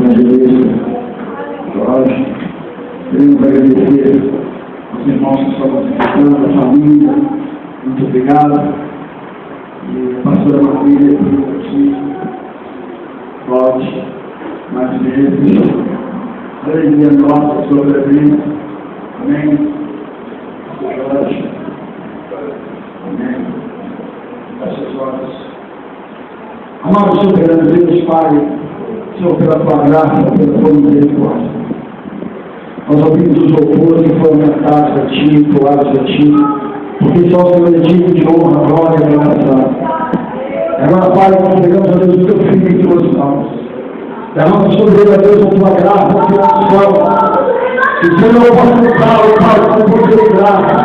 evangelista Jorge. Queremos agradecer aos irmãos que estão participando, a família. Muito obrigado. E a pastora Marília, aqui, volte mais vezes. Alegria nossa, sua presença. Amém. Jorge. Amém. Essas horas. Amado Senhor, grande Deus, Pai, Senhor, pela tua graça, pela tua misericórdia. Nós ouvimos os louvores que foram cantados a ti, entoados a ti, porque só o Senhor é digno de honra, glória e adoração. Agora, Pai, nós pegamos a Deus o teu filho em tuas mãos. Derrama sobre ele, a Deus, a tua graça, a tua unção. Que o Senhor possa usá-lo, Pai, com poder e graça.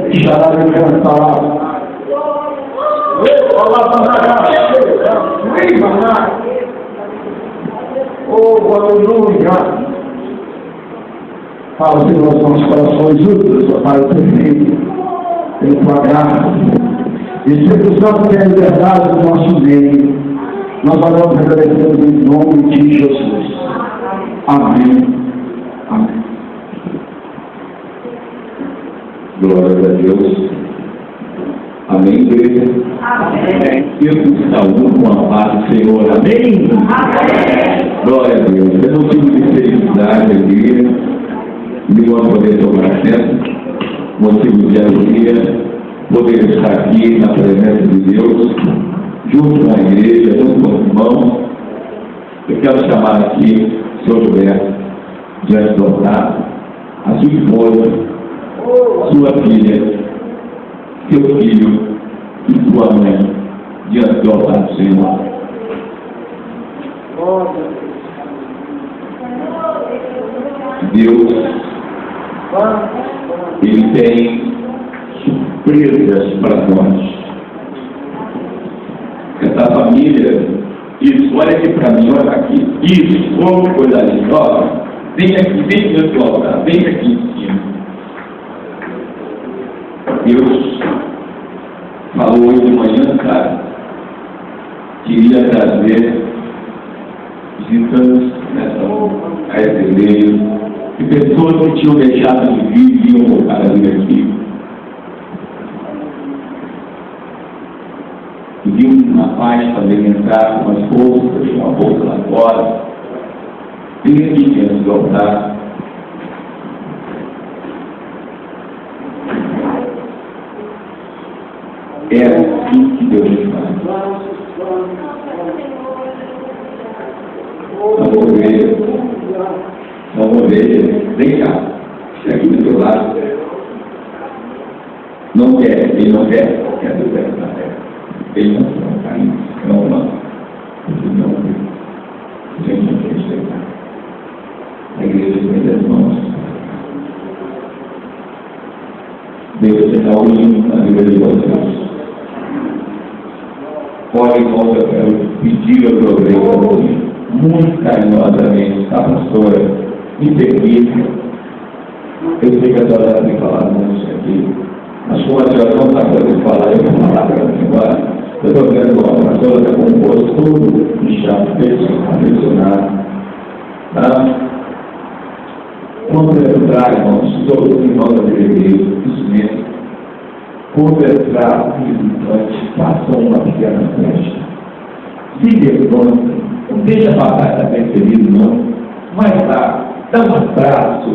Deixará de cantar. Oh, aleluia! Fala, Senhor, aos nossos corações úteis, ó Pai, perfeito, pela tua graça. Espírito Santo, tem a liberdade do nosso meio. Nós oramos e agradecemos em nome de Jesus. Amém. Amém. Glória a Deus. Amém, igreja? Amém. Eu que saúdo com a paz do Senhor. Amém? Amém. Glória a Deus. É motivo de felicidade, alegria. Me vou poder tomar assento. Motivo de alegria. Poder estar aqui na presença de Deus, junto com a igreja, junto com os irmãos. Eu quero chamar aqui o senhor Gilberto, diante do altar, a sua esposa, sua filha, seu filho e sua mãe, diante do altar do Senhor. Deus, Ele tem surpresas para nós. Essa família, isso, olha aqui para mim, olha aqui, isso, vamos cuidar de nós, vem aqui nesse altar, vem aqui em cima. Deus falou hoje de manhã, cara, que iria trazer visitantes a essa igreja, e pessoas que tinham deixado de vir e iam voltar a vir aqui. E vimos uma paz também entrar com as bolsas, uma bolsa lá fora. Vem aqui diante do altar. É assim que Deus faz. Vamos ver. Vem cá. Fica aqui do teu lado. Não quer, ele não quer. Quer do pé da terra. Ele não quer cair. Não. Ele não quer. Gente, não quer respeitar. A igreja tem as mãos. Deus está unindo na vida de vocês. Olha, irmãos, eu quero pedir ao meu Deus, muito carinhosamente, a pastora, me permita. Eu sei que a senhora tem falado muito aqui, mas como a senhora não está podendo falar, eu vou falar para ela agora. Eu estou vendo a pastora está com o rosto todo inchado, pressionado. Tá? Quando entrar, irmãos, todos os irmãos da igreja, isso mesmo. Quando entrar um visitante, faça uma pequena festa. Se levantem, não deixa passar desapercebido, não. Mas lá, dá um abraço,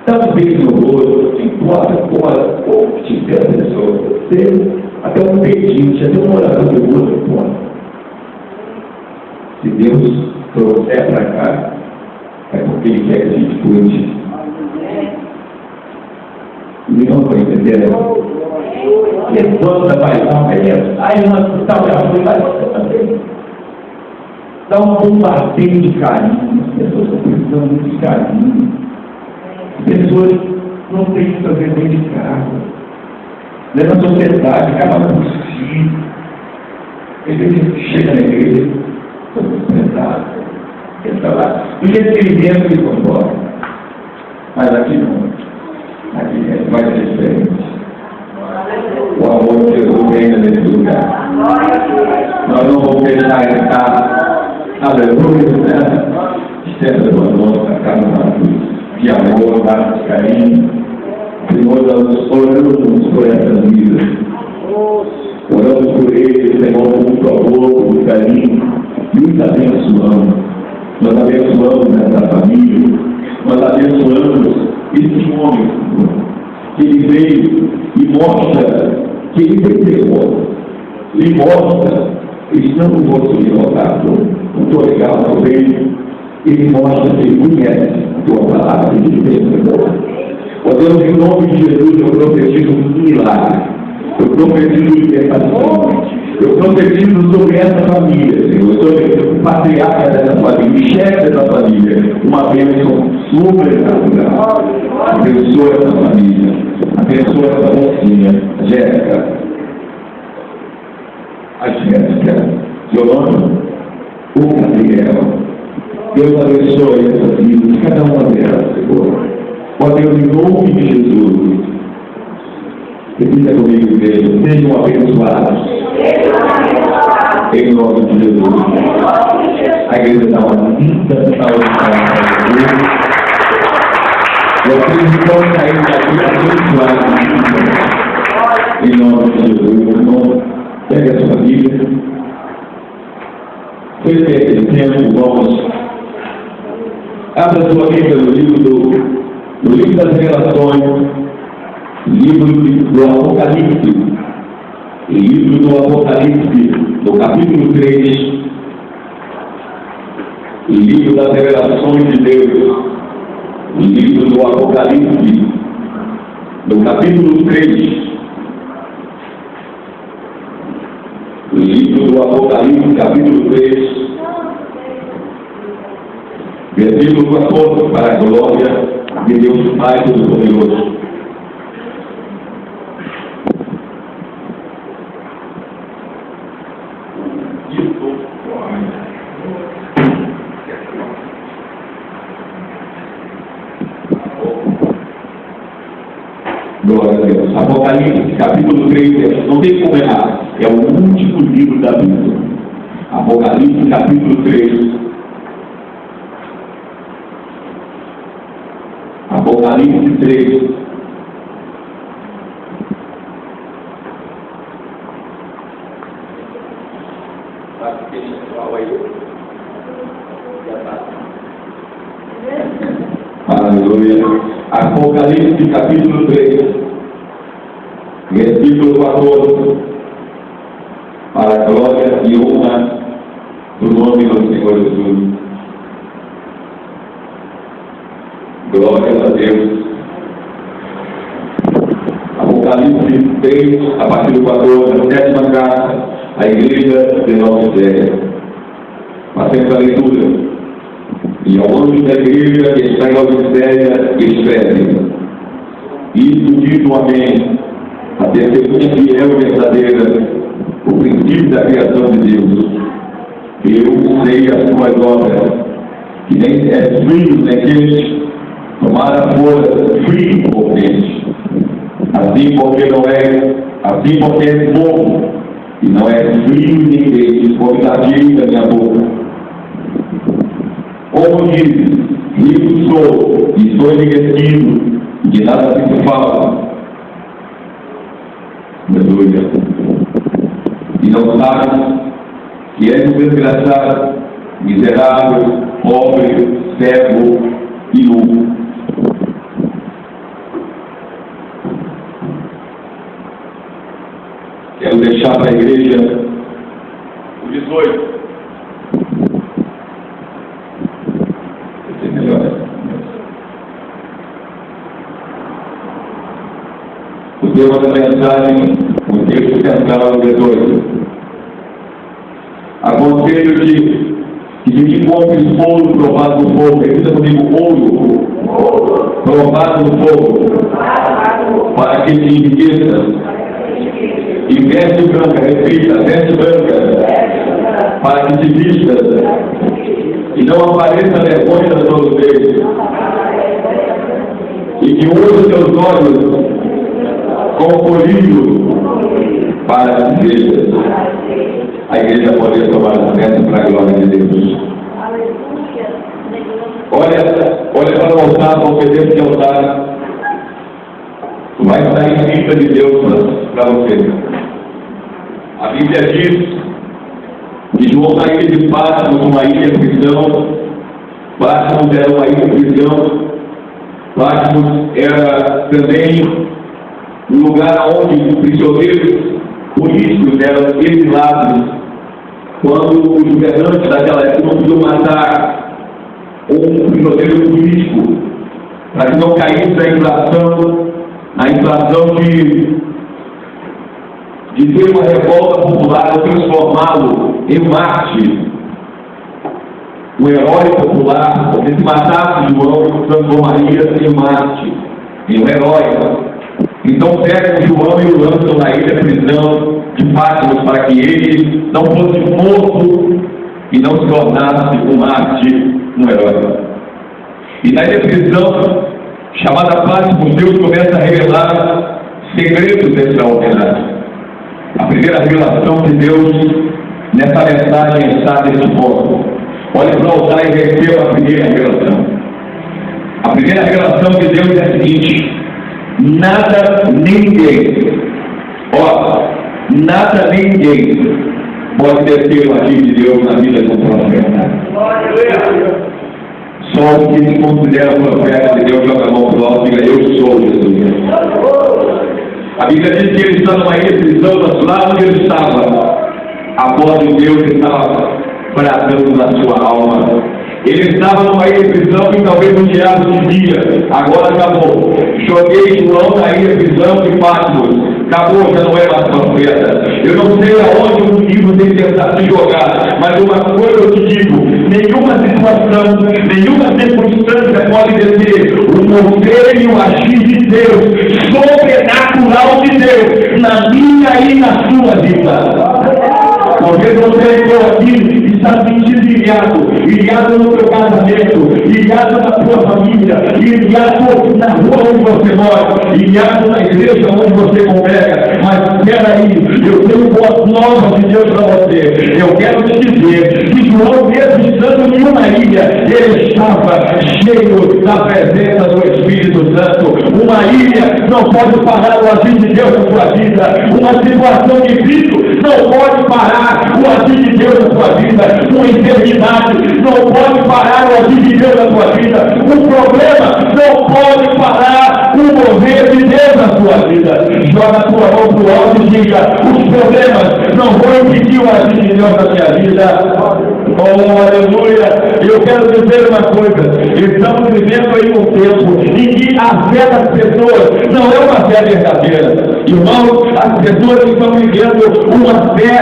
dá um beijo no rosto, não importa como tiver a pessoa, você, até um beijinho, até um orador do outro, pode. Se Deus trouxer para cá, é porque Ele quer que a gente cuide. E não estou entendendo. Levanta, paixão, aí nós estamos já dá um bombardeio de carinho. As pessoas estão precisando de carinho. As pessoas não têm que fazer bem de casa. Leva a sociedade, cada um por si. Ele chega na igreja, todo pesado. Ele está lá. Do jeito que ele vem, ele vai embora. Mas aqui não. Aqui vai ser diferente. O amor de Jesus reina nesse lugar. Nós não vamos deixar entrar Aleluia. Estenda a nossa casa de amor, de carinho. Senhor, nós oramos por essas vidas. Oramos por eles, Senhor, com muito amor, com muito carinho. E os abençoamos. Nós abençoamos essa família. Nós abençoamos esse homem, que ele veio e mostra que ele percebeu. Ele mostra, ele não mostra o derrotado, muito legal também. Ele mostra que ele conhece a tua palavra, ele percebeu. Ó Deus, em nome de Jesus, eu profetizo um milagre. Eu profetizo libertação. Eu profetizo sobre essa família, Senhor, sobre o patriarca dessa família, o chefe dessa família, uma bênção sobrenatural. Abençoa essa família, abençoa essa mocinha, Jéssica. A Jéssica, Yolanda, o Gabriel. Deus abençoe essa vida, cada uma delas, Senhor. Ó Deus, em nome de Jesus, repita comigo, igreja, sejam abençoados. Em nome de Jesus. A igreja dá uma linda salva para Jesus. Vocês estão saindo daqui abençoados. Em nome de Jesus, irmão, pega a sua Bíblia. Foi aquele tempo, vamos. Abra a sua Bíblia no livro das Revelações, livro do Apocalipse. Livro do Apocalipse, no capítulo 3, livro das revelações de Deus, livro do Apocalipse, no capítulo 3, livro do Apocalipse, capítulo 3, versículo 14, para a glória de Deus Pai Todo-Poderoso. Glória a Deus. Apocalipse, capítulo 3, não tem como errar. É o último livro da Bíblia. Apocalipse, capítulo 3. Apocalipse 3. Aleluia. Apocalipse capítulo 3, versículo 14, para a glória e honra do nome do Senhor Jesus. Glória a Deus. Apocalipse 3, a partir do 14, a sétima carta, a igreja de Nova Idéia. Passemos a leitura. E ao anjo da igreja que está em Laodiceia, escreve: Isto dito, amém, a testemunha fiel e verdadeira, o princípio da criação de Deus. Eu sei as tuas obras, que nem és frio nem quente, tomara fora frio ou quente. Assim porque és bom, e não és frio nem quente, convidativo da minha boca. Como dizes, rico sou e sou enriquecido, e de nada se fala. Aleluia. E não sabes que és um desgraçado, miserável, pobre, cego e nu. Quero deixar para a igreja o 18. O tema da mensagem, o texto central do 18. Aconselho-te que de mim compres ouro provado no fogo. Repita comigo: ouro provado no fogo, para que te enriqueças. E veste branca, repita, veste branca, para que te vistas. E não apareça vergonha da tua nudez. E que use teus olhos com colírio para que vejas. A igreja pode tomar a meta para a glória de Deus. Olha para o altar, para o pedaço de altar. Vai estar escrita de Deus para você. A Bíblia diz que João na ilha de Patmos, uma ilha prisão. Patmos era uma ilha prisão. Patmos era também um lugar onde prisioneiros políticos eram exilados. Quando os governantes daquela época não podiam matar um prisioneiro político, para que não caísse a inflação de ter uma revolta popular ou transformá-lo em mártir, um herói popular, porque se matasse João, transformaria em mártir, em um herói. Então pegam João e o lançam na ilha prisão de Patmos para que ele não fosse morto e não se tornasse um mártir, um herói. E na ilha prisão, chamada Patmos, Deus começa a revelar segredos extraordinários. A primeira revelação de Deus nessa mensagem está desse modo. Olhe para o altar e receba a primeira revelação. A primeira revelação de Deus é a seguinte: nada, ninguém pode descer o agir de Deus na vida de um profeta. Só os que se consideram profeta de Deus joga a mão para o alto e diga: eu sou Jesus. A Bíblia diz que ele está numa ilha de prisão, mas lá onde ele estava, a voz de Deus estava bradando na sua alma. Ele estava numa ilha de prisão que talvez o diabo dizia: agora acabou. Joguei João na ilha de prisão de Patmos. Acabou, já não é mais profeta. Eu não sei aonde o livro tem que tentar se jogar, mas uma coisa eu te digo: nenhuma situação, nenhuma circunstância pode deter o mover e o agir de Deus, sobrenatural de Deus, na minha e na sua vida. Talvez você entrou aqui e está se sentindo ilhado no seu casamento, ilhado na sua família, ilhado na rua onde você mora, ilhado na igreja onde você congrega. Mas espera aí, eu tenho boas novas de Deus para você. Eu quero te dizer que João, mesmo estando em uma ilha, ele estava cheio da presença do Espírito Santo. Uma ilha não pode parar o agir de Deus na sua vida. Uma situação difícil não pode parar o agir de Deus na sua vida. Uma enfermidade não pode parar o agir de Deus na sua vida. Um problema não pode parar o mover de Deus na sua vida. Joga a sua mão para o alto e diga: os problemas não vão impedir o agir de Deus na minha vida. Oh, aleluia! Eu quero dizer uma coisa: estamos vivendo aí um tempo em que a fé das pessoas não é uma fé verdadeira. Irmãos, as pessoas estão vivendo uma fé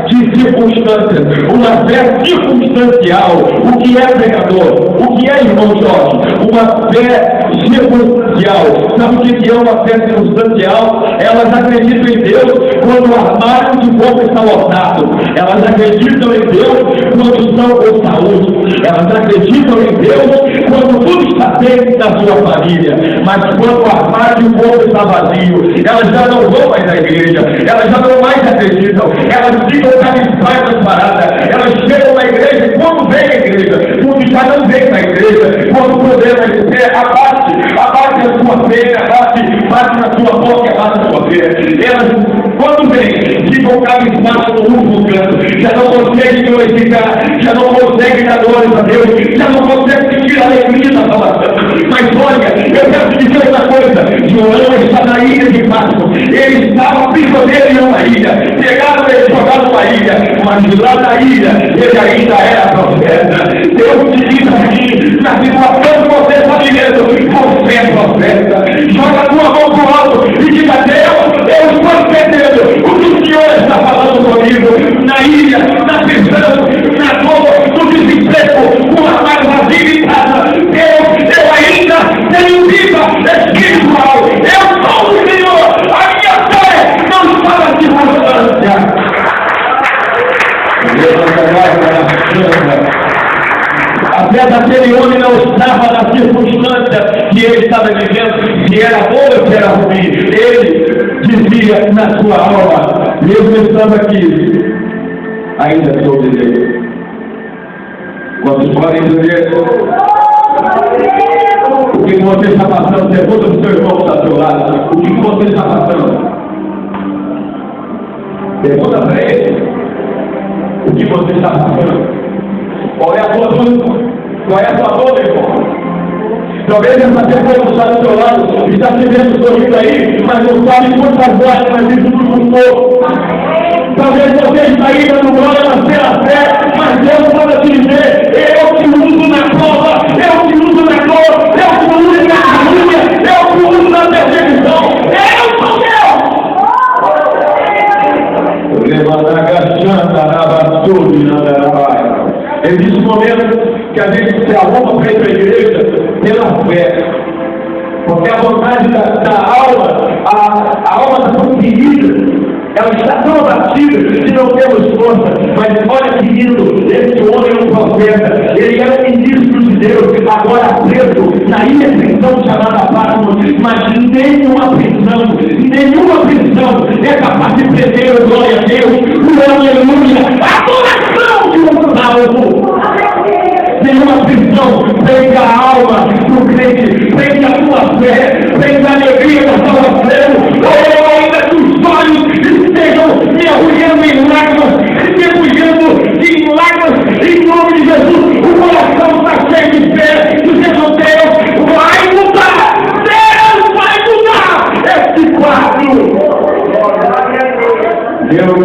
de circunstâncias, uma fé circunstancial. O que é pregador? O que é, irmão Jorge? Uma fé circunstancial. Sabe o que é uma fé circunstancial? Elas acreditam em Deus quando o armário de roupa está lotado. Elas acreditam em Deus quando estão com saúde. Elas acreditam em Deus quando tudo está bem na sua família. Mas quando o armário de roupa está vazio, elas já não vão mais à igreja. Elas já não mais acreditam. Elas ficam cabisbaixas paradas. Elas chegam na igreja e quando vem à igreja, quando já não vem na igreja, quando o problema é abate a sua fé, bate na sua boca, abate a sua fé. Elas, quando vem, ficam cabisbaixas no último canto, já não conseguem glorificar, já não conseguem dar glória a Deus, já não conseguem sentir a alegria da salvação. Mas olha, eu quero te dizer uma coisa: João está na ilha de Patmos. Ele estava prisioneiro em uma ilha, pegaram ele, jogaram numa ilha, mas lá na ilha ele ainda era profeta. Deus te diz aqui, na situação que você está vivendo, você é profeta. Joga a tua mão para o alto e diga: Deus, eu estou entendendo o que o Senhor está falando comigo. Na ilha, na prisão, na dor, no desemprego, com a mais vazia em casa. Deus, eu ainda tenho vida espiritual. Eu sou o Senhor. A minha fé não está na circunstância. A fé daquele homem não estava na circunstância que ele estava vivendo, se era bom ou se era ruim. Ele dizia na sua alma, mesmo estando aqui, ainda sou de Deus. Quantos podem dizer? O que você está passando? Pergunta para o seu irmão que está ao seu lado. O que você está passando? Pergunta para ele. O que você está passando? Qual é a sua luta? Qual é a sua dor, meu irmão? Talvez essa pessoa que está do seu lado está te vendo sorrindo aí, mas não sabe quantas lágrimas isso tudo custou. Talvez você está aí dando glória pela fé, mas Deus manda te dizer: eu te uso na prova, eu te uso na dor, eu te uso na calúnia, eu te uso na perseguição. Eu sou Deus! Existe um momento que a gente se arruma para ir para a igreja pela fé. Porque a vontade da alma, a alma está tão ferida, ela está tão abatida que não temos força. Mas olha que lindo, esse homem é um profeta, ele era ministro de Deus, agora preso na ilha prisão chamada Patmos, mas nenhuma prisão é capaz de prender o glória a Deus, o aleluia, a adoração de um salvo. Nenhuma prisão prende a alma do crente, prende a tua fé, prende a alegria da salvação. Oh, ainda que os olhos estejam mergulhando em lágrimas, em nome de Jesus, o coração está cheio de fé, dizendo: Deus vai mudar, esse quadro. Deus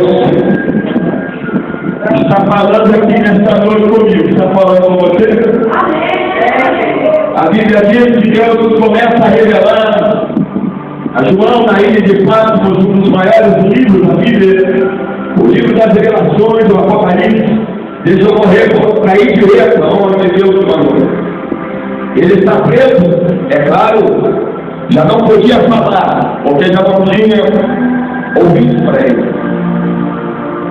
está falando aqui nesta noite comigo. Está falando com você? A Bíblia diz que Deus começa a revelar a João na ilha de Patmos, um dos maiores livros da Bíblia, o livro das revelações do Apocalipse. Deixa eu correr para ir direto aonde Deus mandou. Ele está preso, é claro, já não podia falar, porque já não tinha ouvido para ele.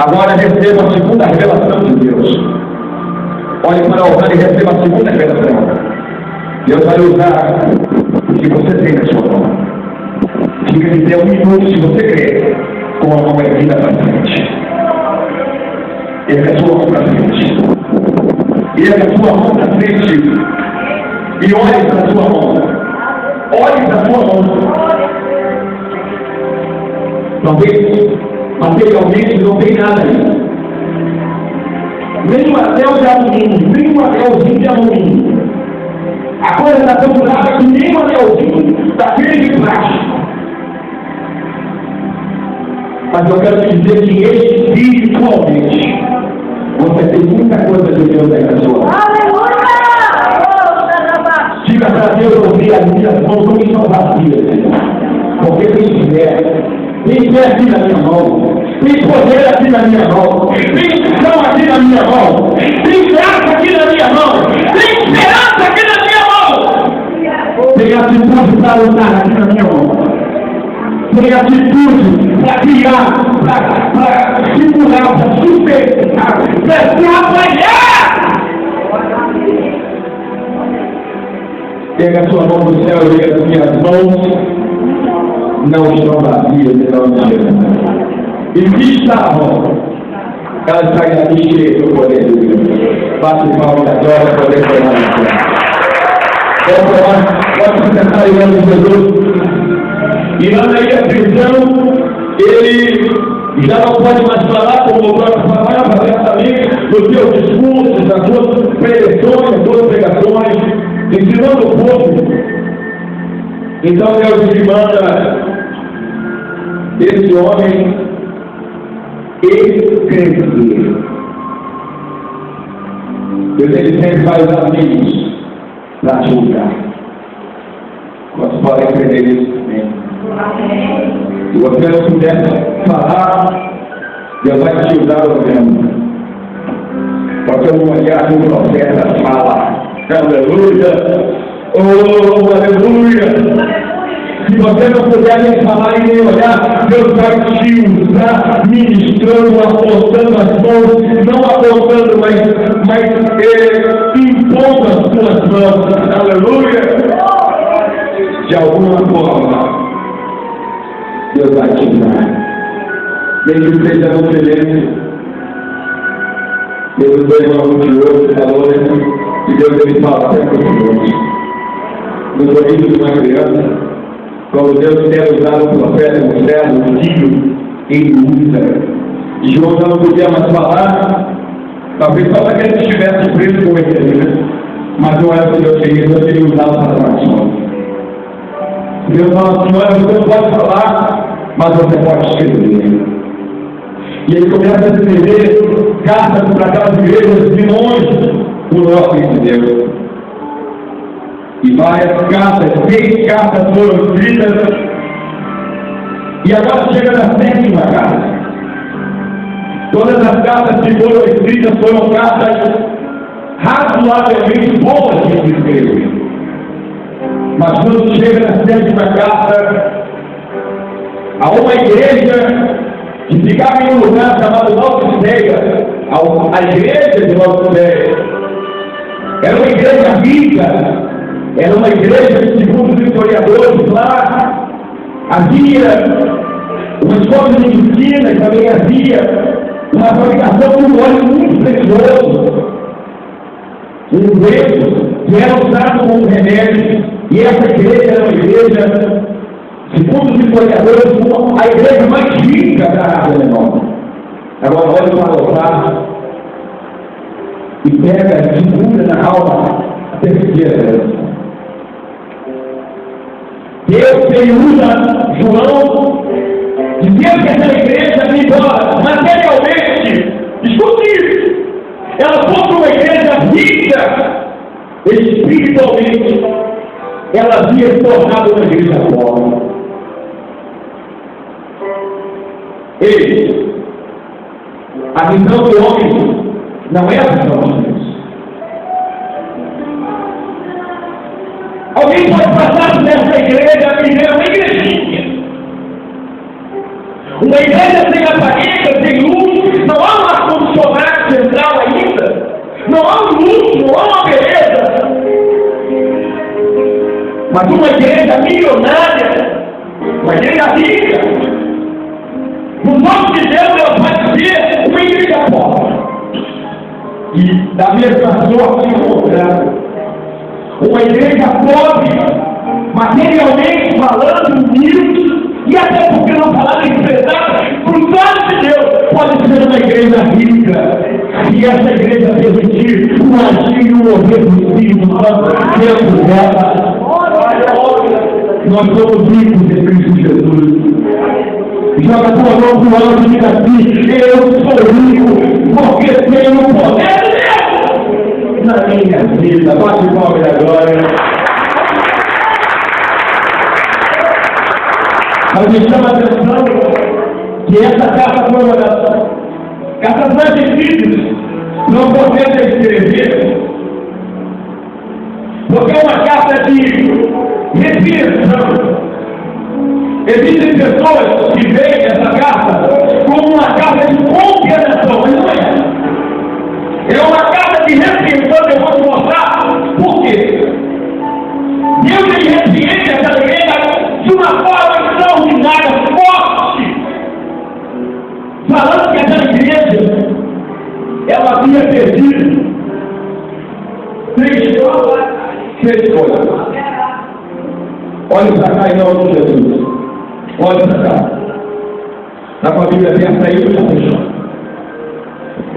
Agora receba a segunda revelação de Deus. Olhe para o altar e receba a segunda revelação. Deus vai usar o que você tem na sua mão. Fica de pé um minuto se você crê, com a mão erguida para frente. Erga a sua mão para frente. Erga a sua mão para frente. E olhe para a sua mão. Olhe para a sua mão. Talvez materialmente não tem nada aí. Nem um anel de alumínio, nem um anelzinho de alumínio. A coisa está tão brava que nem um anelzinho daquele de plástico. Mas eu quero te dizer que espiritualmente você tem muita coisa de Deus aí na sua. Aleluia! Diga para Deus: ouvir as minhas mãos não estão vazias, porque tem fé aqui na minha mão, tem poder aqui na minha mão, tem unção aqui na minha mão, tem graça aqui na minha mão, tem esperança aqui na minha mão, tem atitude para lutar aqui na minha mão, tem atitude para criar, para estimular, para sustentar, para trabalhar. Pega a sua mão do céu e pega as minhas mãos. Não estão vazias, não Jesus. E que estavam, elas saem daqui cheias do poder de Deus. Bate palmas da glória, poder de Deus. Vamos tentar em nome de Jesus. E lá na ilha prisão, ele já não pode mais falar, como o próprio falava abertamente, nos seus discursos, nas suas preleções, nas suas pregações, ensinando o povo. Então Deus lhe manda esse homem escrever. Deus ele sempre vai usar amigos para julgar. Quantos podem entender isso também? Se você não puder falar, Deus vai te usar olhando. Porque o olhar do profeta fala. Aleluia! Oh, aleluia! Se você não puder nem falar e nem olhar, Deus vai te usar ministrando, apontando as mãos, não apontando, mas impondo as suas mãos. Aleluia! De alguma forma, Deus vai te usar. Nem que seja no silêncio, Deus do irmão de hoje falou, né? Que Deus ele fala até com os no sorriso de uma criança, como Deus tem usado o profeta, o servo, o filho, ele usa. E João já não podia mais falar, talvez só para que ele estivesse preso com ele, né? Mas não era o que Deus teria usado para trações. Deus fala assim: olha, você não pode falar, mas você pode escrever. E ele começa a escrever cartas para aquelas igrejas de longe, por ordem de Deus. E várias cartas, 6 cartas foram escritas, e agora chega na 7ª carta. Todas as cartas que foram escritas foram cartas razoavelmente boas de se escrever. Mas quando chega na 7ª carta, a uma igreja que ficava em um lugar chamado Laodiceia, a igreja de Laodiceia, era uma igreja rica, era uma igreja que, segundo os historiadores, lá havia uma escola de medicina e também havia uma fabricação de um óleo muito precioso, um vento que era usado como remédio, e essa igreja era uma igreja, segundo os historiadores, a igreja mais rica da Ásia Menor. Agora olha para o altar e pega e segura na alma a terceira geração. Deus ele usa João, dizendo que essa igreja, embora materialmente, escute isso, ela fosse uma igreja rica, espiritualmente, ela havia se tornado uma igreja pobre. Ei, a visão do homem não é a visão de Deus. Alguém pode passar nessa igreja e ver uma igrejinha. Uma igreja sem aparência, sem luz, não há um ar-condicionado central ainda, não há um luxo, não há uma beleza. Mas uma igreja milionária, uma igreja rica, no nome de Deus ela vai ser uma igreja pobre. E da mesma sorte encontrada. Uma igreja pobre, materialmente falando, humilde, e até porque não falando em verdade, cruzado de Deus, pode ser uma igreja rica. E essa igreja permitir o agir e o mover do Espírito Santo dentro dela. Nós somos ricos em Cristo Jesus. Joga a tua mão pro alto e diz assim: eu sou rico porque tenho o poder de Deus na minha vida. Bate palma da glória. Mas me chama a atenção que essa carta foi uma das cartas mais difíceis, não podendo escrever, porque é uma carta de repreensão. Existem pessoas que veem essa carta como uma carta de condenação, mas não é. É uma carta de repreensão que eu vou te mostrar por quê. Deus ele repreende essa igreja de uma forma extraordinária, forte, falando que essa igreja ela havia perdido 3 coisas. Olhe para cá em nome de Jesus. Olhe para cá. Está com a Bíblia aberta aí, já fechou.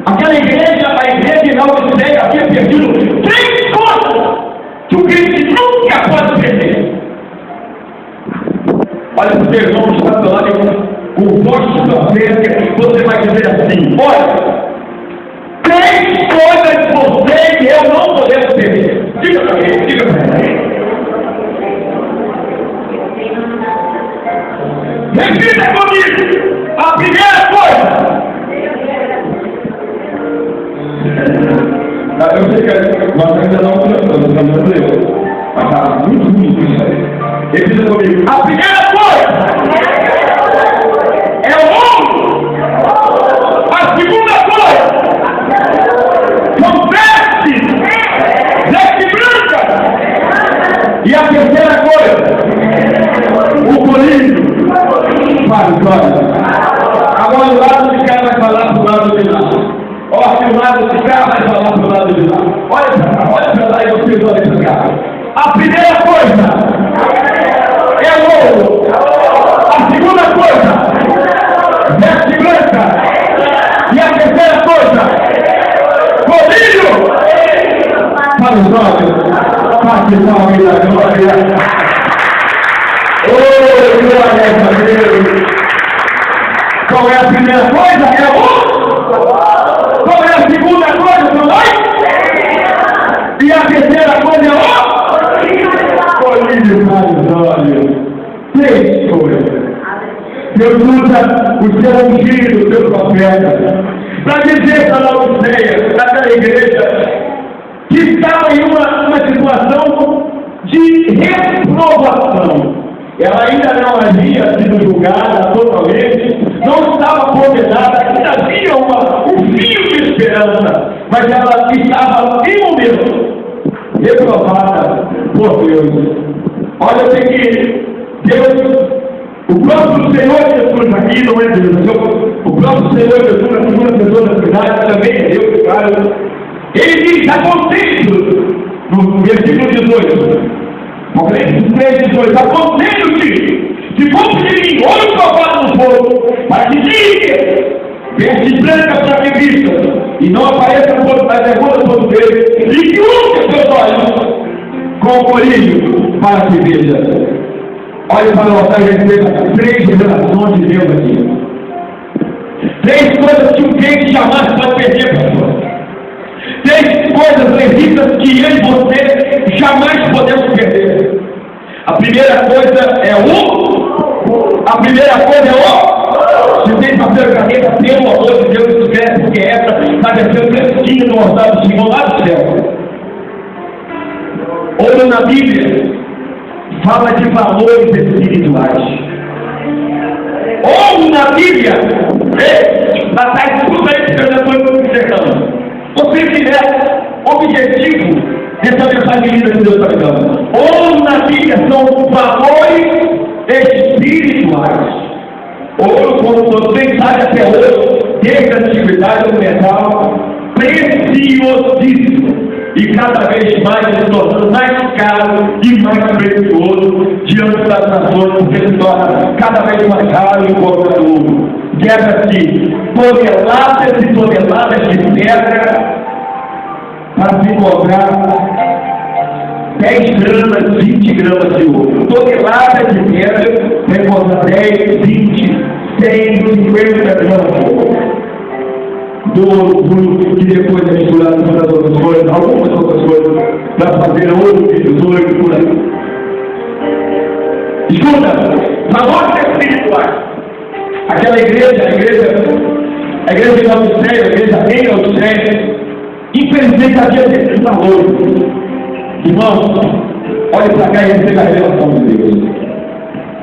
Aquela igreja, a igreja de Laodiceia havia perdido 3 coisas que o crente nunca pode perder. Olha para o seu irmão que está do lado com voz de sofrência, você vai dizer assim: olha, 3 coisas que você e eu não podemos perder. Diga para ele, diga para ele. Repita comigo. A primeira coisa. Eu sei que nós ainda não estamos mas muito bonito isso aí. Repita comigo. A primeira coisa é o mundo. A segunda coisa são vestes brancas. E a terceira coisa, o colírio. Agora o lado de cá vai falar pro lado de lá. Ó, que o lado de cá A primeira coisa é ouro. A segunda coisa, veste branca. E a terceira coisa, colírio. Para os olhos, parte salve da glória. Oh, glória a Deus. Qual é a primeira coisa? É ouro. Qual é a segunda coisa? São dois. E a terceira coisa é ouro. Colírio para os olhos. Três coisas. Deus usa o seu ungido, o seu profeta, para dizer para a Laodiceia, para aquela igreja, que estava em uma situação de reprovação. Ela ainda não havia sido julgada totalmente, não estava condenada, ainda havia um fio de esperança, mas ela estava, em momento, reprovada por Deus. Olha, eu sei que Deus, o próprio Senhor Jesus aqui, não é Deus, o próprio Senhor Jesus, a segunda pessoa da Trindade, também é Deus, claro. Ele diz, está contente, no versículo 18, Apocalipse 3:18, está contente de como de mim, olho provado no fogo, para que diga, veste branca para que vista, e não apareça a vergonha sobre ele, e que unja seus olhos com o colírio para que veja. Olha para o altar e receba três revelações de Deus aqui. Três coisas que um crente jamais pode perder, pastor. Três coisas legítimas que eu e você jamais podemos perder. A primeira coisa é o. A primeira coisa é o. Se tem papel e caneta, pelo amor de Deus, escreve, porque essa vai ser o fresquinho do altar do Senhor lá do céu. Ouro na Bíblia fala de valores espirituais. Ouro na Bíblia, está escrito aí que eu já estou enxergando. Você tiver objetivo dessa mensagem linda que Deus está dando. Ouro na Bíblia são valores espirituais. Ouro, como você sabe até hoje, desde a antiguidade, o metal preciosíssimo. E cada vez mais se tornando mais caro e mais precioso diante das nações, porque se torna cada vez mais caro e encontra ouro. Guerra-se toneladas e toneladas de pedra para se encontrar 10 gramas, 20 gramas de ouro. Toneladas de pedra para encontrar 10, 20, 100, 50 gramas de ouro. Do ouro bruto, que depois é misturado com as outras coisas, algumas outras coisas, para fazer ouro de 18 por aí. Escuta, valores espirituais. Aquela igreja, a igreja de Laodiceia, a igreja em Laodiceia, infelizmente havia desses valores. Irmãos, olhe para cá e receba a revelação de Deus.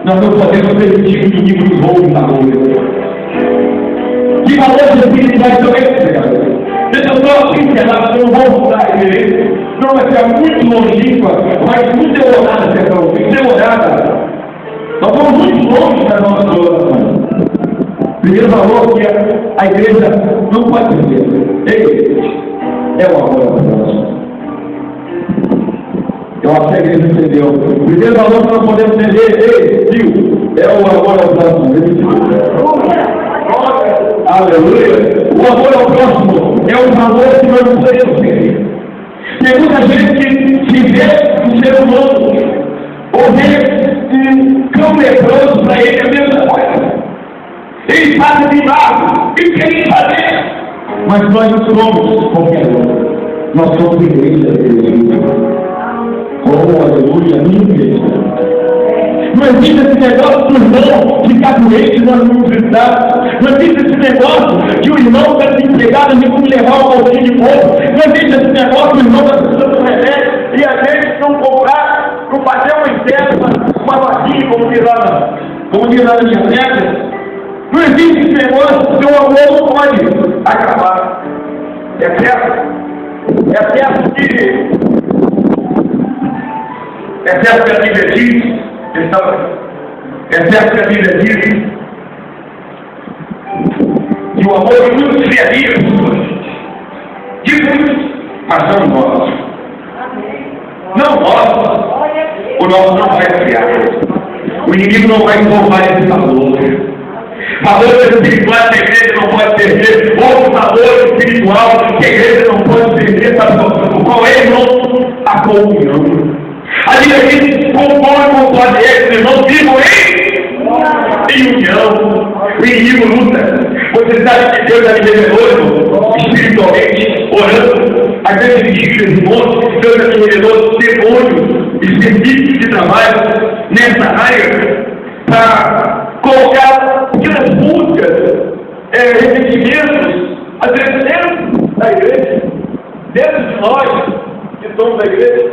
Nós não podemos permitir que o inimigo nos roube valores. Que valores espirituais são esses, galera? Deixa eu só pincelar, eu não vou mudar a igreja. Não vai ficar muito longínqua, mas muito demorada, pessoal, muito demorada. Nós vamos muito longe da nossa oração. Primeiro valor que a igreja não pode perder. É o amor ao próximo. Eu acho que a igreja entendeu. O primeiro valor que nós podemos perder, viu? É o amor ao próximo. Aleluia! O amor ao próximo é um valor que nós não podemos perder. Tem muita gente que se vê um ser humano, ou vê um cão leproso, para ele é a mesma coisa. Ele passa de lado e quer fazer. Mas nós não somos qualquer um. Nós somos igreja de Deus. Oh, aleluia, minha igreja. Não existe esse negócio do irmão ficar doente, nós vamos visitar. Não existe esse negócio que o irmão está desempregado, nós vamos levar um pouquinho de pouco. Não existe esse negócio que o irmão está precisando de remédio e a gente não comprar, não fazer uma interna, uma vacina, como diz lá na minha terra. Não existe esse negócio, seu amor não pode acabar. É certo? É certo que a Bíblia diz. É certo que a Bíblia diz que o amor de muitos criaria de muitos, mas não nós. Não nós. nosso não vai esfriar. O inimigo não vai roubar esse valor. Valores espirituais que a igreja não pode perder. Outro valor espiritual que a igreja não pode perder. O qual é, irmão? A comunhão. Ali a gente compõe com o pode é, irmãos vivam em união. O inimigo luta. Você sabe que Deus já me revelou, espiritualmente, orando. Às vezes, irmãos, Deus já me revelou demônios e serviços de trabalho nessa área para colocar pequenas músicas, repetimentos, às vezes dentro da igreja, dentro de nós que somos da igreja.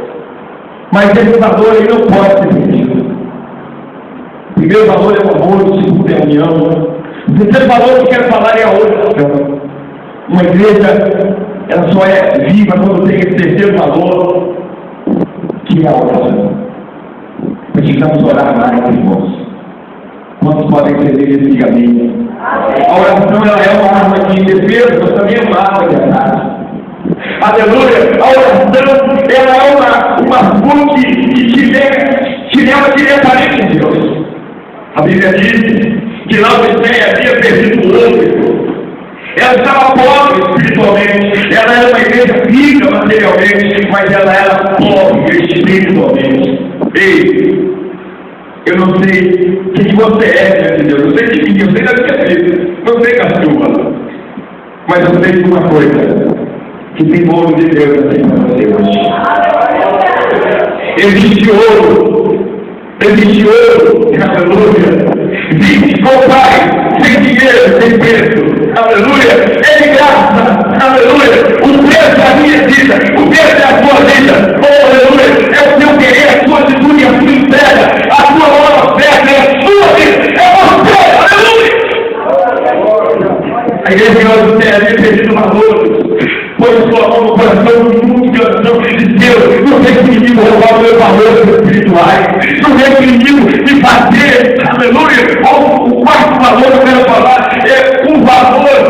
Mas esse valor ele não pode ser perdido. O primeiro valor é o amor, o segundo é a união. O terceiro valor que eu quero falar é a oração. Uma igreja, ela só é viva quando tem esse terceiro valor, que é a oração. Precisamos orar mais, irmãos. Quantos podem entender esse caminho? A oração ela é uma arma de defesa, mas também é uma arma de ataque. Aleluia! A oração ela é uma fonte que te leva diretamente a Deus. A Bíblia diz que Laodiceia havia perdido o ouro. Ela estava pobre espiritualmente, ela era uma igreja rica materialmente, mas ela era pobre espiritualmente. Ei, eu não sei o que você é, meu Deus, eu sei de mim, eu sei da minha vida, não sei da sua, mas eu sei de uma coisa, que tem ouro de Deus assim para você hoje. Existe ouro, aleluia. Vive com o Pai, sem dinheiro, sem preço, aleluia. É de graça, aleluia. O preço da minha vida, o preço da sua vida, oh, aleluia. É o seu querer, a sua atitude, a sua entrega, a sua hora oferta, é a sua vida, é você, aleluia. A igreja de Laodiceia havia perdido valores. Põe sua mão no coração de oração de Deus. Não deixe o inimigo roubar os meus valores espirituais. Não deixe o inimigo me fazer, aleluia. O quarto valor que eu quero falar é o valor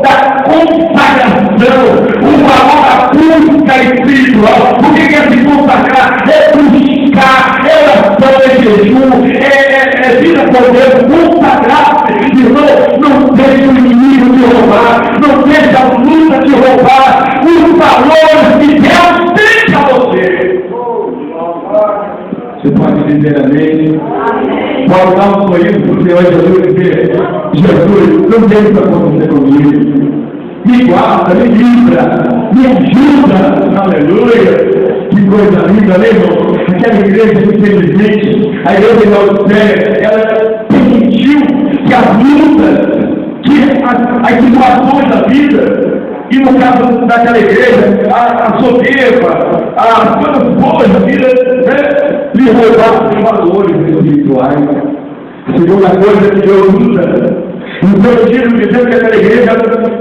da consagração, o valor da busca espiritual. O que é se consagrar? É buscar, é oração, é jejum, é vida por Deus, consagrar-se. Irmão, não deixe o inimigo te roubar, não deixe a luta te roubar os valores que Deus tem para você. Você pode dizer amém? Pode dar um sorriso para o Senhor Jesus e dizer: Jesus, não deixe para acontecer comigo. Me guarda, me livra, me ajuda. Aleluia. Que coisa linda, né, irmão? Aquela igreja, infelizmente, a igreja de Laodiceia, ela permitiu que as lutas, que as situações da vida, e no caso daquela igreja, a soberba, as coisas boas da vida, né, lhe roubaram os valores espirituais. A segunda coisa que Deus usa, então eu tiro dizendo que aquela igreja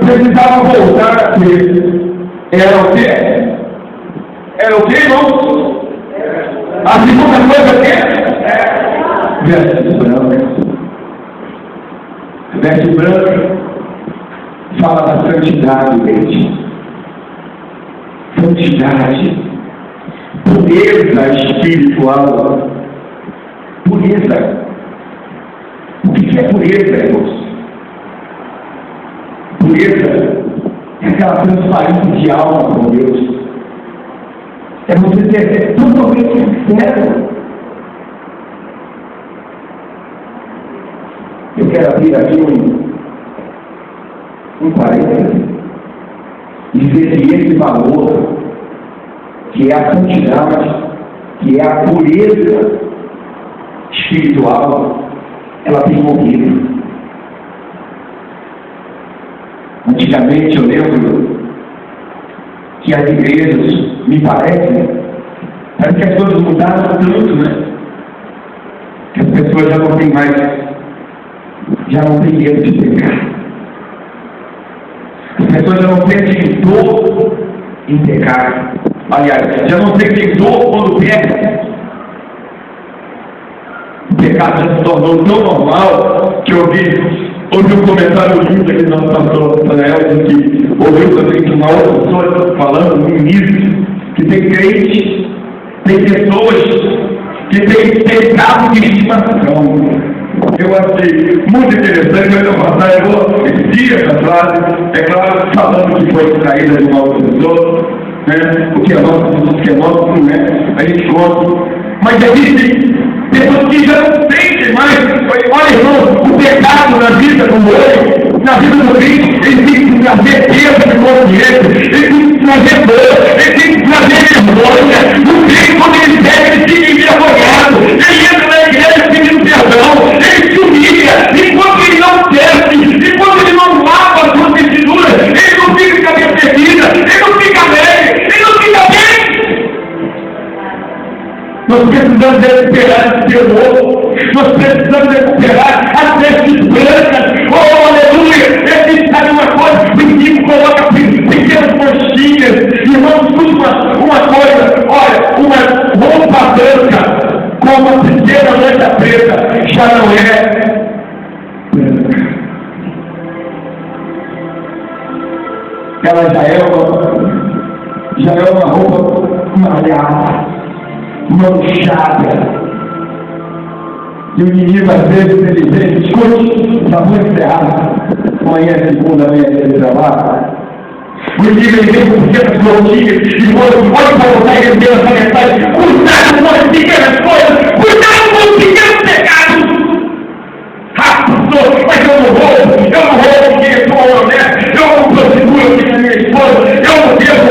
precisava voltar a ser. Era o quê? Era o quê, irmão? A segunda coisa é veste branca. Veste branca fala da santidade, gente. Santidade. Pureza espiritual. Pureza. O que é pureza, irmãos? Pureza é aquela transparência de alma com Deus. É você ser totalmente sincero. Eu quero abrir aqui um parênteses e dizer que esse valor, que é a santidade, que é a pureza espiritual, ela tem morrido. Antigamente eu lembro que as igrejas, me parece que as coisas mudaram tanto, né? Que as pessoas já não têm mais, já não têm medo de pecar. As pessoas já não sentem dor em pecar. Aliás, já não sentem dor quando pecam. O pecado já se tornou tão normal que eu vi um comentário lindo aqui do nosso pastor Daniel, que ouviu também que uma outra pessoa falando no início, que tem crentes, tem pessoas que tem caso de estimação. Eu achei muito interessante, mas eu passar, eu vou repetir essa frase, é claro, falando que foi extraída de uma outra pessoa, né? O que é nosso, o que é nosso, não é, a gente conta. Mas existem pessoas que já não sentem mais, olha irmão, o pecado na vida do homem, na vida do crente, ele tem que trazer peso de consciência, ele tem que trazer dor, ele tem que trazer vergonha. O crente, quando ele pega, ele fica envergonhado, ele entra na igreja pedindo perdão, ele se humilha, enquanto ele não serve, enquanto ele não lava as suas vestiduras, ele não fica de cabeça erguida, ele não fica alegre, ele não fica bem. Nós precisamos recuperar esse temor, nós precisamos recuperar as vestes brancas. Oh, aleluia! Ele sabe uma coisa, o inimigo coloca pequenas manchinhas. Irmãos, escute uma coisa, olha, uma roupa branca com uma pequena mancha preta já não é branca. Ela já é uma roupa malhada, manchada. E o inimigo às vezes ele diz, escute, já vou encerrar. Amanhã é segunda, amanhã é de trabalho. O inimigo ele vem com pequenas notícias e pode colocar ele dentro dessa mensagem. Cuidado com as pequenas coisas, cuidado com os pequenos pecados. Ah, pastor, mas eu não roubo porque eu sou honesto, eu não prostituo porque é minha esposa, eu não bebo,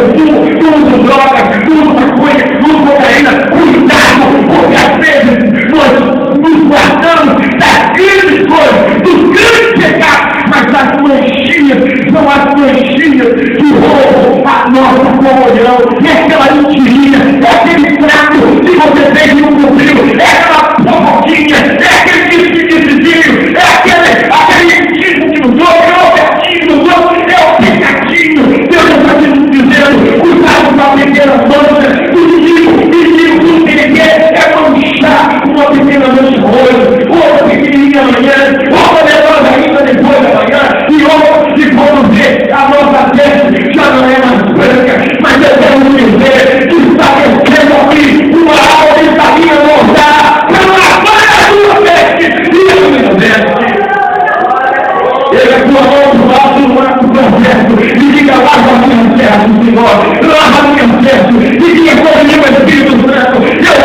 uso drogas, uso maconha, uso cocaína. Cuidado, porque às vezes nós nos guardamos das grandes coisas, dos grandes pecados, mas as manchinhas são as manchinhas que roubam a nossa comunhão. É aquela mentirinha, é aquele trato que você fez e não cumpriu, é aquela fofoquinha, é aquele desvio, é aquele tipo que nos ouve, é o pecadinho que nos ouve, é o pecadinho. Deus está te dizendo, cuidado com a pequena mancha, o inimigo, tudo que ele quer é manchar uma pequena mancha hoje, outra pequenininha amanhã, outra melhor ainda depois da manhã, e outra que quando vê a nossa veste já não é mais branca, mas eu quero dizer que está descendo aqui uma aula de salinha mortal, para lavar a sua veste e a minha veste. Ele é tua mão do alto no arco processo e diga, lava a minha veste, Senhor, lava a minha veste e diga comigo, Espírito Santo, eu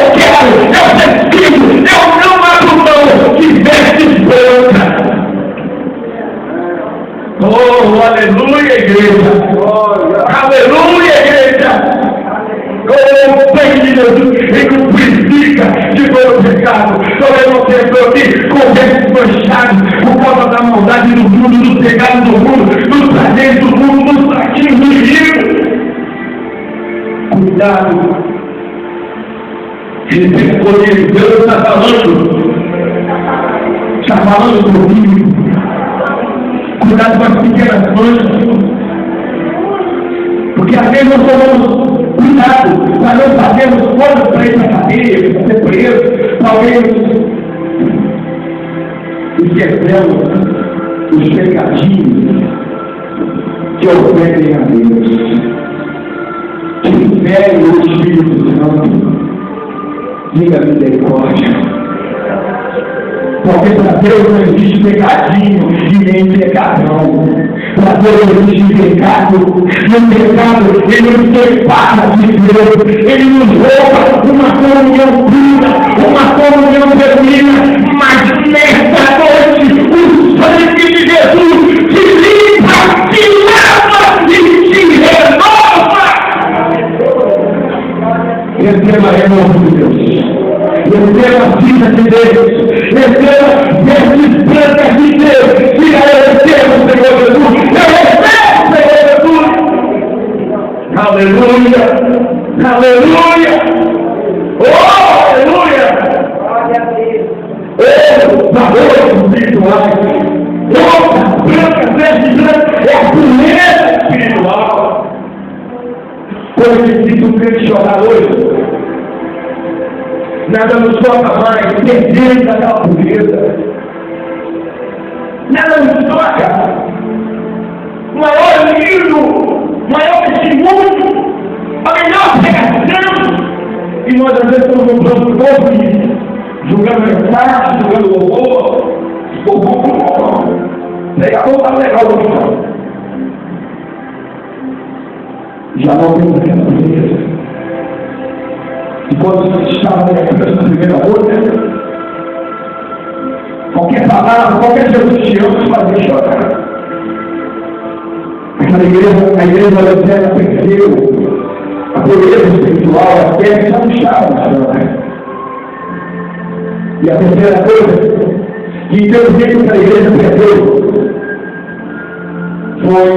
preciso, eu não abro mão de vestes brancas. Oh, aleluia, igreja! Aleluia, igreja! Oh, Pai de Jesus, ele nos purifica de todo o pecado. Talvez você entrou aqui com vestes manchados por causa da maldade do mundo, dos pecados do mundo, dos prazeres do mundo, dos pratinhos do inimigo. Cuidado! Ele poder, Deus está falando comigo. Cuidado com as pequenas manchas, porque às vezes nós tomamos cuidado, mas não sabemos quando para ir para a cadeia, para ser preso, talvez esquecemos os pecadinhos que ofendem a Deus, que ferem o Espírito Santo. Diga misericórdia. Porque para Deus não existe pecadinho e nem pecadão. Para Deus não existe pecado. E o pecado, ele nos separa de Deus. Ele nos rouba uma comunhão pura, uma comunhão genuína. Mas nesta noite, o sangue de Jesus te limpa, te lava e te renova. Receba a renovo de Deus. Receba a vida de Deus. Receba vestes brancas de Deus. E eu recebo, Senhor Jesus. Eu recebo, Senhor Jesus. Aleluia. Aleluia. Oh, aleluia. Oh, valores espirituais. Oh, branca, veste branca. É a pureza espiritual. Quando eu necessito um crente chorar hoje, nada nos toca mais, perdendo aquela pureza. Nada nos toca. Maior livro, maior testemunho, a melhor pregação E nós às vezes estamos no plano do corpo e julgando mensagem, julgando louvor. Pregador está legal do final. Já não tem aquela beleza. E quando você estava na primeira outra, qualquer palavra, qualquer Jesus te ama, fazia chorar. Aquela igreja, a igreja da Terra perdeu a beleza espiritual, a terra já não estava na chorar. E a terceira coisa, que Deus disse que a igreja perdeu, foi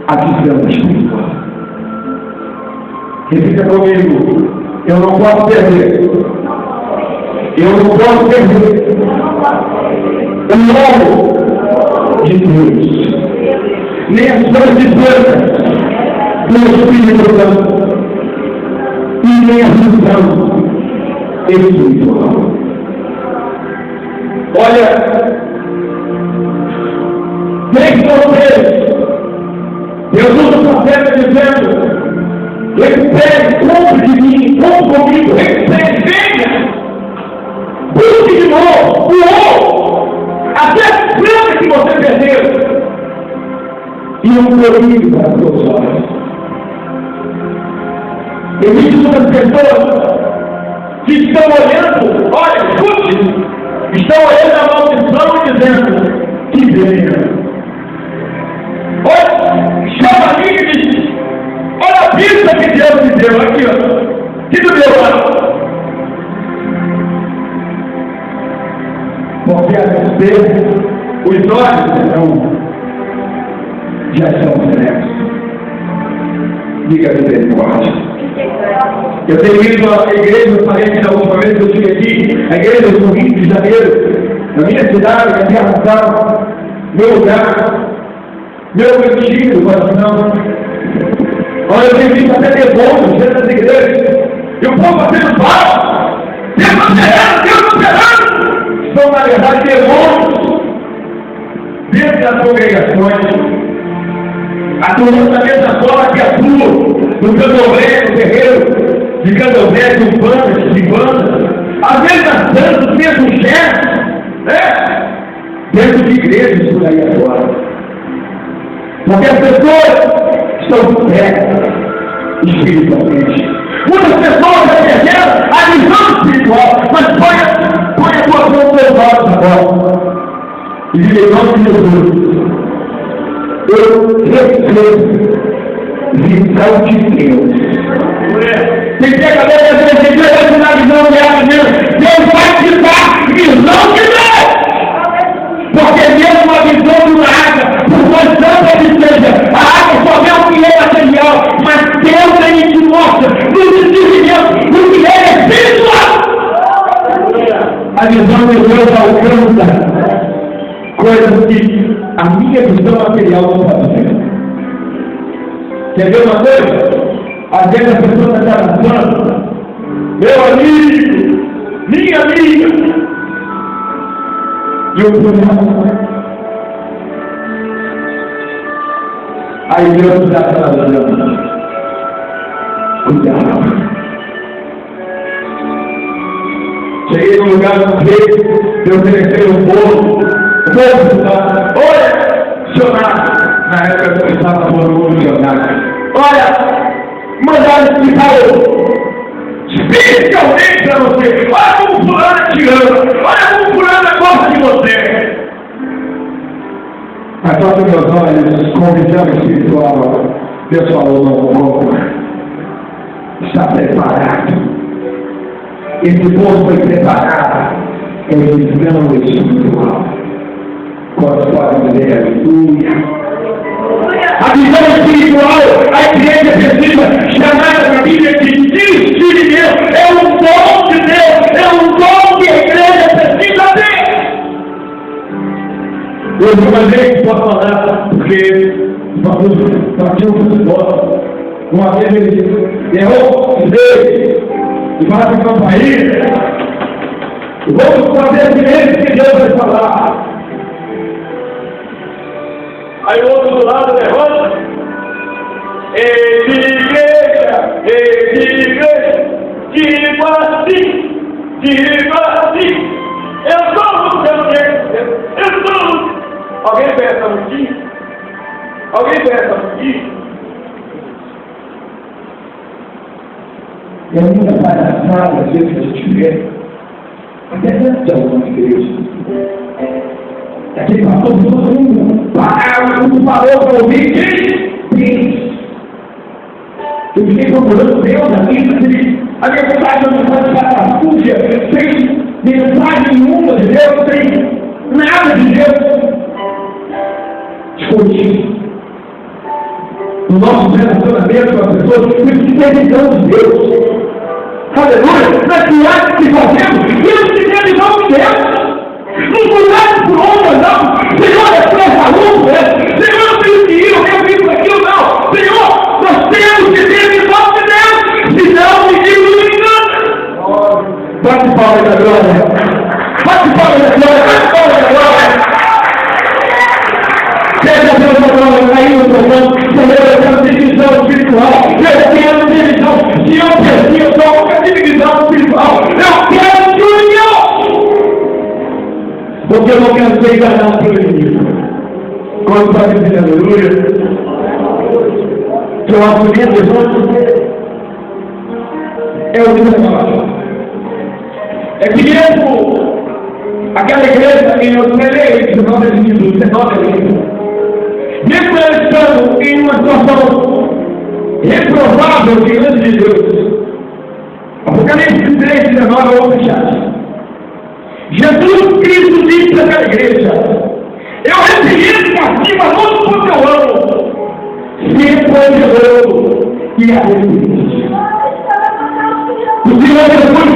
a visão espiritual. Repita comigo, eu não posso perder. Eu não posso perder o nome de Deus, nem as coisas de Deus do Espírito Santo, e nem a visão espiritual. Olha, quem são eles? Jesus o profeta dizendo: recupere, compre de mim, compre comigo, recupere, venha, busque de novo, até a planta que você perdeu, e um colírio para os seus olhos. Existem outras pessoas que estão olhando, olha, escute, estão olhando a maldição e dizendo: que venha. Olha, chama a mim e diz: olha a pista que Deus me deu aqui, ó. Que do meu lado. Porque a despeito, os olhos já são cegos. Diga misericórdia. Eu tenho ido à igreja, eu falei aqui da última vez que eu estive aqui, a igreja do Rio de Janeiro, na minha cidade, na minha natal, meu lugar, meu cantinho do coração. Olha, eu tenho visto até demônios dentro das igrejas, e o povo fazendo pau, Deus operando, são na verdade demônios dentro das congregações. Atuando na mesma forma que atua no candomblé, no terreiro, de candomblé, de umbanda, de banda, às vezes dançando os mesmos gestos, né? Dentro de igrejas por aí agora. Porque as pessoas estão certas espiritualmente. Muitas pessoas já perderam a visão espiritual, mas põe a tua mão nos seus olhos agora. E diga em nome de Jesus: eu recebo visão de Deus. Tem que ter a cabeça de Deus, vai te dar visão de Deus. Deus vai te dar visão de Deus. Porque mesmo a visão de uma água, por mais santa que seja, a água só vê o que é material, mas Deus ele te mostra no discernimento o que é espiritual. A visão de Deus alcança coisas que a minha visão material não pode ver. Quer ver uma coisa? Às vezes a pessoa está dançando, meu amigo, minha amiga, e eu vou aí Deus está falando: cuidado. Cheguei no lugar do rei, eu oferecer um bolo. Olha, dicionário. Na época eu estava falando no dicionário. Olha, mandaram explicar especialmente para você. Olha como fulano te ama. Olha como fulano gosta de você. Mas só que meus olhos, com visão espiritual, Deus falou: não, está preparado. Esse povo foi preparado. É visão espiritual. Quando podem dizer aleluia. A visão espiritual, a igreja precisa chamar na Bíblia de Espírito de Deus. É um dom de Deus, é um dom que a igreja precisa ter. Eu uma vez posso falar, porque partiu o futebol. Uma vez ele errou e vai para o país. Vamos fazer silêncio que Deus vai falar. Aí o outro do lado levanta: igreja, digo assim, eu sou o seu Deus, eu sou. Alguém vê essa musiquinha? Alguém vê essa musiquinha? E a minha palhaçada, às vezes, que a gente vê, até dentro de alguma igreja, aquele pastor de todo mundo, quando falou para ouvir, eu fiquei procurando Deus na vida dele. A mensagem não pode estar suja, sem mensagem nenhuma de Deus, sem nada de Deus. Escute, no nosso relacionamento com as pessoas, precisamos de Deus. Aleluia! Nas piadas que fazemos, Deus te deu em nome de Deus. Não cuidado por honra, não. Senhor, é sua saúde, Senhor, eu tenho que ir, eu tenho que ir por aquilo, não. Senhor, nós temos que ter em nome de Deus. Senão, o menino não engana. Bate palma da glória. Bate palma da glória. Bate palma da glória. Seja a sua glória caindo no trovão. Senhor, eu quero ter visão espiritual. Eu quero ter visão. Se eu perdi, eu só quero ter visão espiritual. Eu quero ter união. Porque eu não quero ser enganado pelo inimigo. Quando está dizendo aleluia, que eu assumi a Jesus, é o universal. É que mesmo aquela igreja em Ocelei, 19 livros, 19 livros, mesmo ela estando em uma situação reprovável diante de Deus, Apocalipse 3, 19, eu vou fechar. Jesus Cristo disse para aquela igreja: eu recebi castigo a todos quanto eu amo, sempre eu e arrependente. O Senhor Jesus,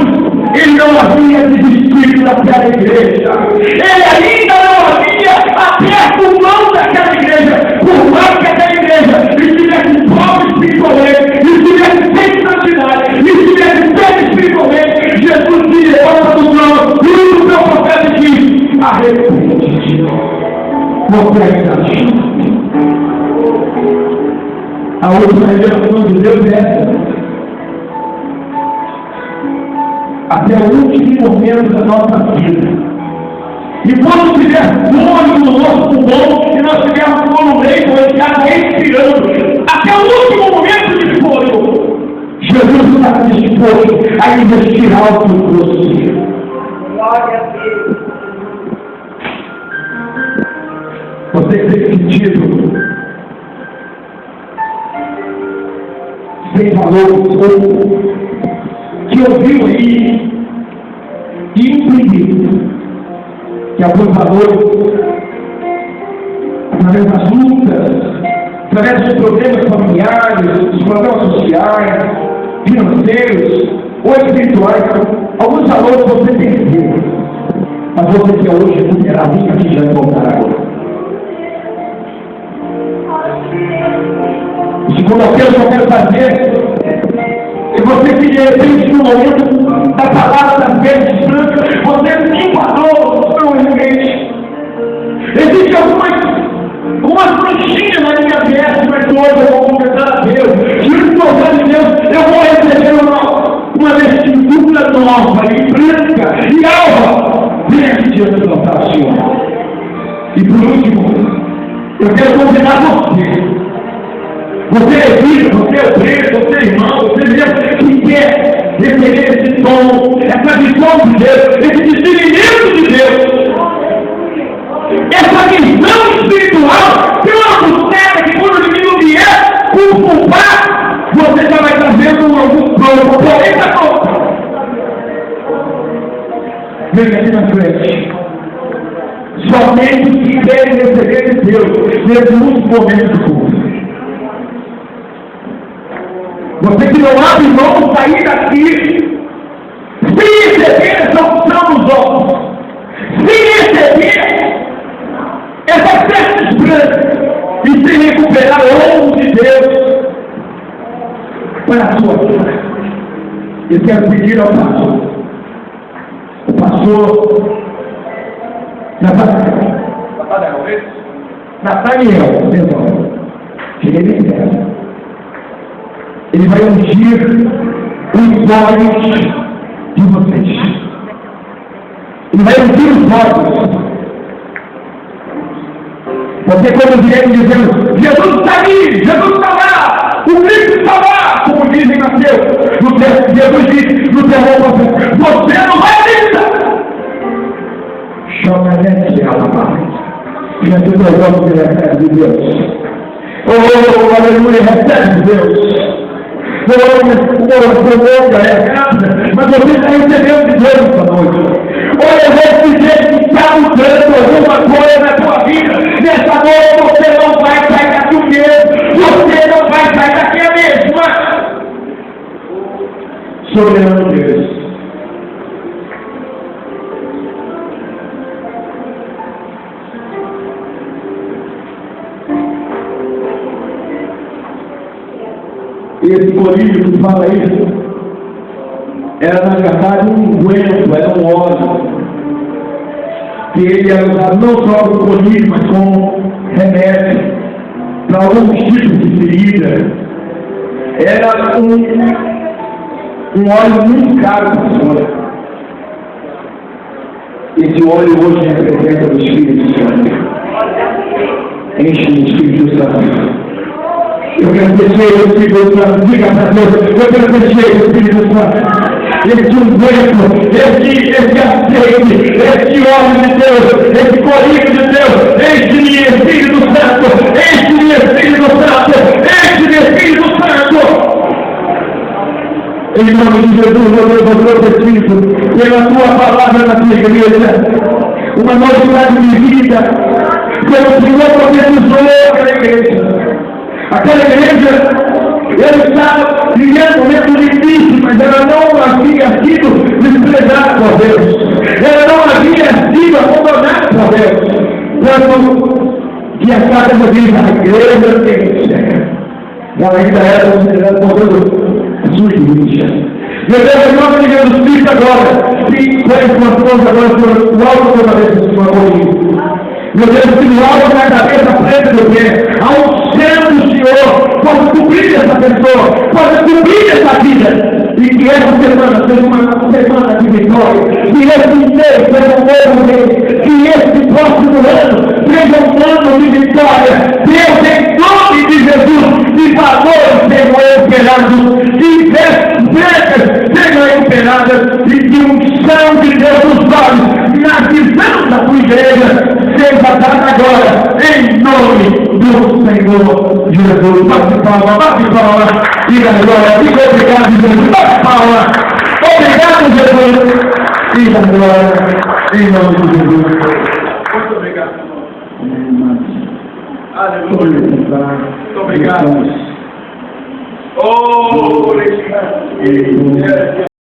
ele não havia desistido daquela igreja, ele ainda não havia aberto mão daquela igreja, por mais que aquela igreja estivesse pobre espiritualmente, estivesse sem santidade, estivesse sem espiritualmente. Jesus se levanta do trono, e o meu profeta diz: arrepende-te, você ainda acha. A última revelação de Deus é essa. Até o último momento da nossa vida. E quando tiver fôlego no nosso pulmão, e nós tivermos fôlego no meio, ou respirando, até o último momento de fôlego, Jesus está disposto a investir alto no você. Glória a Deus. Você tem sentido sem valor pouco que ouviu aí e entendido que alguns valores, através das lutas, através dos problemas familiares, dos problemas sociais, financeiros ou espirituais, alguns valores você perdeu, mas você quer hoje recuperar nunca que já voltar agora. O segundo apelo que eu quero fazer, se você que de repente no momento da palavra das vezes brancas, você se enquadrou provavelmente. Existem algumas manchinhas na minha veste, mas hoje eu vou confessar a Deus. Juro que por de Deus, eu vou receber uma vestidura nova e branca e alva. Vem aqui diante do altar, Senhor. E por último, eu quero convidar você. Você é filho, você é preto, você é irmão, você mesmo que quer receber esse dom, essa visão de Deus, esse discernimento de Deus, essa visão espiritual, pela buceta que quando o menino vier culpar, você já vai trazendo algum pronto, porém da conta. Vem aqui na frente. Somente que deve receber de Deus nesse último momento do culto. Você que não abre mão de sair daqui, sem receber essa opção dos olhos, sem receber essas festas brancas e sem recuperar o ouro de Deus para a sua vida. Eu quero pedir ao pastor, o pastor Nathaniel, perdão, cheguei bem perto. Ele vai ungir o olhos de vocês. Ele vai abrir os olhos. Porque quando viemos dizendo, Jesus está ali, Jesus está lá, o Cristo está lá, como dizem Mateus, Jesus diz no terror, você não vai acreditar. Chama-lhe a paz. E aqui nós vamos ver a cara de Deus. Oh, aleluia, recebe Deus. Longa é a casa, mas você está entendendo de Deus essa noite. Olha, eu vou dizer que está mudando alguma coisa na tua vida. Nessa noite você não vai sair daqui o mesmo. Você não vai sair daqui a mesma. Soberano Deus. Esse colírio que fala isso era na verdade um unguento, era um óleo que ele era usado não só para o colírio, mas como remédio para alguns tipos de ferida. Era um óleo muito caro para a senhora. Esse óleo hoje representa o Espírito Santo. Enche o Espírito Santo. Eu quero descer o Espírito Santo, diga para Deus, eu quero descer o Espírito Santo. Esse unguento, esse azeite, esse óleo de Deus, esse colírio de Deus, enche-me Espírito Santo, enche-me Espírito Santo, enche-me Espírito Santo. Em nome de Jesus, eu levanto o Espírito, pela tua palavra na tua igreja, uma novidade de vida, pelo Senhor profetizou aquela igreja. Aquela igreja, ele estava vivendo um momento difícil, mas ela não havia sido desprezada por Deus. Ela não havia sido abandonada por Deus. Quando que a casa diz, a igreja tem ela ainda era considerada por Deus sua igreja. Meu Deus, em nome de Jesus Cristo agora, que foi transformado agora por o alto da cabeça do Senhor comigo. Meu Deus, que no alto da cabeça preta do pé, ao céu do Senhor, possa cobrir essa pessoa, possa cobrir essa vida, e que essa semana seja uma semana de vitória, que esse mês seja um novo mês, que esse próximo ano seja um ano de vitória. Deus, em nome de Jesus, que valores sejam operados, que vestes sejam operadas, e que unção de Deus nos olhos, na visão da tua igreja, seja dada agora, em nome do Senhor Jesus. Bate palma, diga agora, diga obrigado, Jesus, bate palma, obrigado, Jesus, diga agora, em nome de Jesus. Muito obrigado, aleluia, muito obrigado. Oh, obrigado.